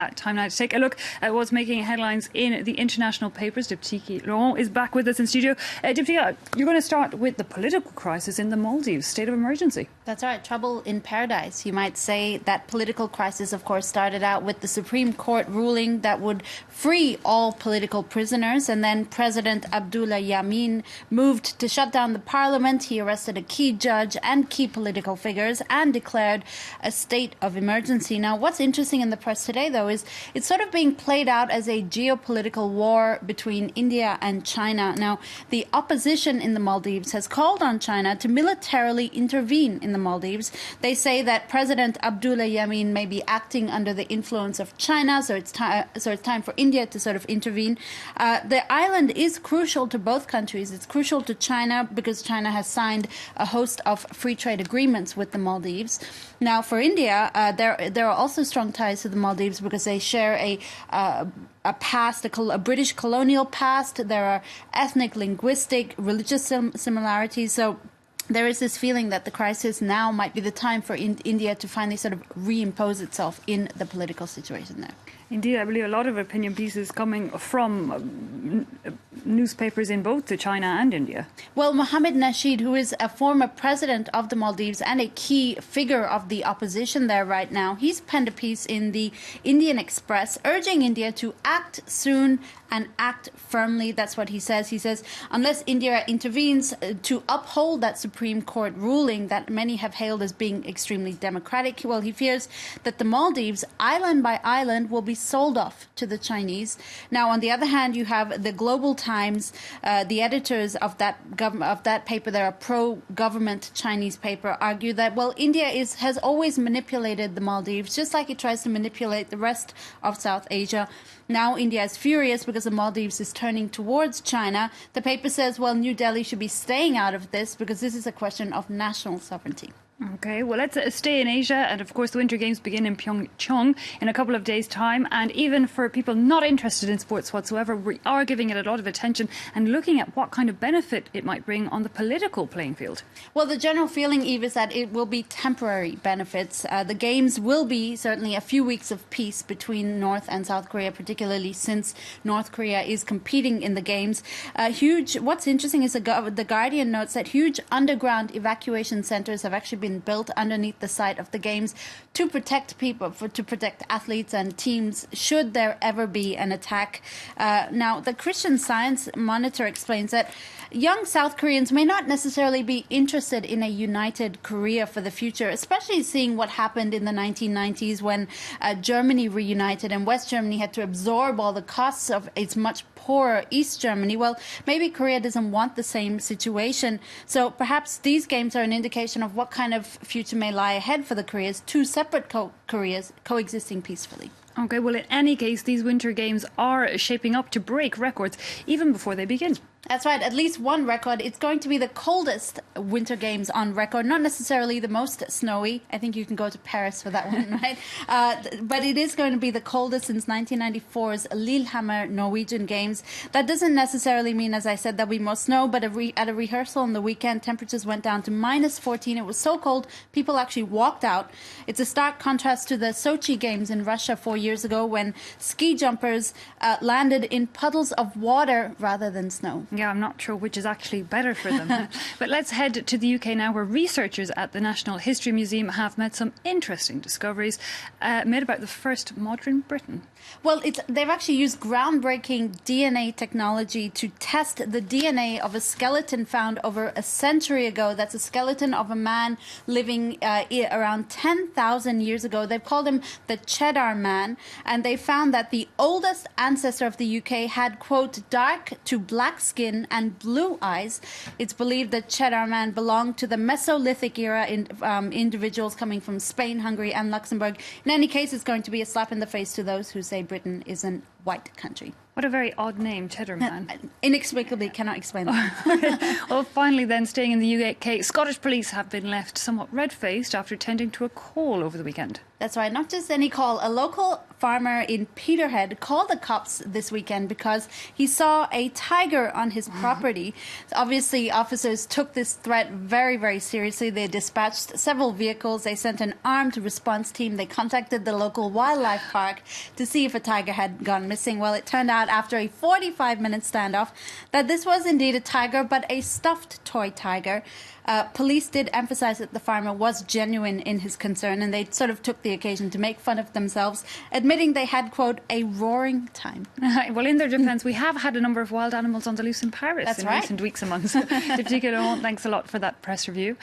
Time now to take a look at what's making headlines in the international papers. Diptyque Laurent is back with us in studio. Diptyque, you're going to start with the political crisis in the Maldives, state of emergency. That's right, trouble in paradise. You might say that political crisis, of course, started out with the Supreme Court ruling that would free all political prisoners. And then President Abdullah Yameen moved to shut down the parliament. He arrested a key judge and key political figures and declared a state of emergency. Now, what's interesting in the press today, though, is it's sort of being played out as a geopolitical war between India and China. Now, the opposition in the Maldives has called on China to militarily intervene in the Maldives. They say that President Abdullah Yameen may be acting under the influence of China, so it's time for India to sort of intervene. The island is crucial to both countries. It's crucial to China because China has signed a host of free trade agreements with the Maldives. Now, for India, there are also strong ties to the Maldives because they share a past, a British colonial past. There are ethnic, linguistic, religious similarities. So there is this feeling that the crisis now might be the time for India to finally sort of reimpose itself in the political situation there. Indeed, I believe a lot of opinion pieces coming from newspapers in both China and India. Well, Mohammed Nasheed, who is a former president of the Maldives and a key figure of the opposition there right now, he's penned a piece in the Indian Express urging India to act soon and act firmly. That's what he says. He says, unless India intervenes to uphold that Supreme Court ruling that many have hailed as being extremely democratic, well, he fears that the Maldives, island by island, will be sold off to the Chinese. Now, on the other hand, you have the Global Times, the editors of that paper, they're a pro-government Chinese paper, argue that, well, India has always manipulated the Maldives, just like it tries to manipulate the rest of South Asia. Now India is furious because the Maldives is turning towards China. The paper says, well, New Delhi should be staying out of this because this is a question of national sovereignty. Okay, well, let's stay in Asia. And of course, the Winter Games begin in Pyeongchang in a couple of days' time. And even for people not interested in sports whatsoever, we are giving it a lot of attention and looking at what kind of benefit it might bring on the political playing field. Well, the general feeling, Eve, is that it will be temporary benefits. The Games will be certainly a few weeks of peace between North and South Korea, particularly since North Korea is competing in the Games. What's interesting is the Guardian notes that huge underground evacuation centers have actually been built underneath the site of the Games to protect people, to protect athletes and teams should there ever be an attack. Now, the Christian Science Monitor explains that young South Koreans may not necessarily be interested in a united Korea for the future, especially seeing what happened in the 1990s when Germany reunited and West Germany had to absorb all the costs of its much poorer East Germany. Well, maybe Korea doesn't want the same situation. So perhaps these games are an indication of what kind of future may lie ahead for the Koreas, two separate Koreas coexisting peacefully. Okay, well, in any case, these Winter Games are shaping up to break records even before they begin. That's right, at least one record. It's going to be the coldest Winter Games on record, not necessarily the most snowy. I think you can go to Paris for that one, right? But it is going to be the coldest since 1994's Lillehammer Norwegian Games. That doesn't necessarily mean, as I said, there'll be more snow, but at a rehearsal on the weekend, temperatures went down to -14. It was so cold, people actually walked out. It's a stark contrast to the Sochi Games in Russia 4 years ago when ski jumpers landed in puddles of water rather than snow. Yeah, I'm not sure which is actually better for them. But let's head to the UK now, where researchers at the National History Museum have made some interesting discoveries made about the first modern Briton. Well, they've actually used groundbreaking DNA technology to test the DNA of a skeleton found over a century ago. That's a skeleton of a man living around 10,000 years ago. They've called him the Cheddar Man, and they found that the oldest ancestor of the UK had, quote, dark to black skin and blue eyes. It's believed that Cheddar Man belonged to the Mesolithic era individuals coming from Spain, Hungary, and Luxembourg. In any case, it's going to be a slap in the face to those who say Britain is a white country. What a very odd name, Cheddar Man. Inexplicably cannot explain that. Well, finally then, staying in the UK, Scottish police have been left somewhat red-faced after attending to a call over the weekend. That's right, not just any call. A local farmer in Peterhead called the cops this weekend because he saw a tiger on his property. So obviously, officers took this threat very, very seriously. They dispatched several vehicles. They sent an armed response team. They contacted the local wildlife park to see if a tiger had gone missing. Well, it turned out after a 45-minute standoff that this was indeed a tiger, but a stuffed toy tiger. Police did emphasize that the farmer was genuine in his concern, and they sort of took the occasion to make fun of themselves, admitting they had, quote, a roaring time. Well, in their defence, we have had a number of wild animals on the loose in Paris That's in right. recent weeks amongst. Thanks a lot for that press review.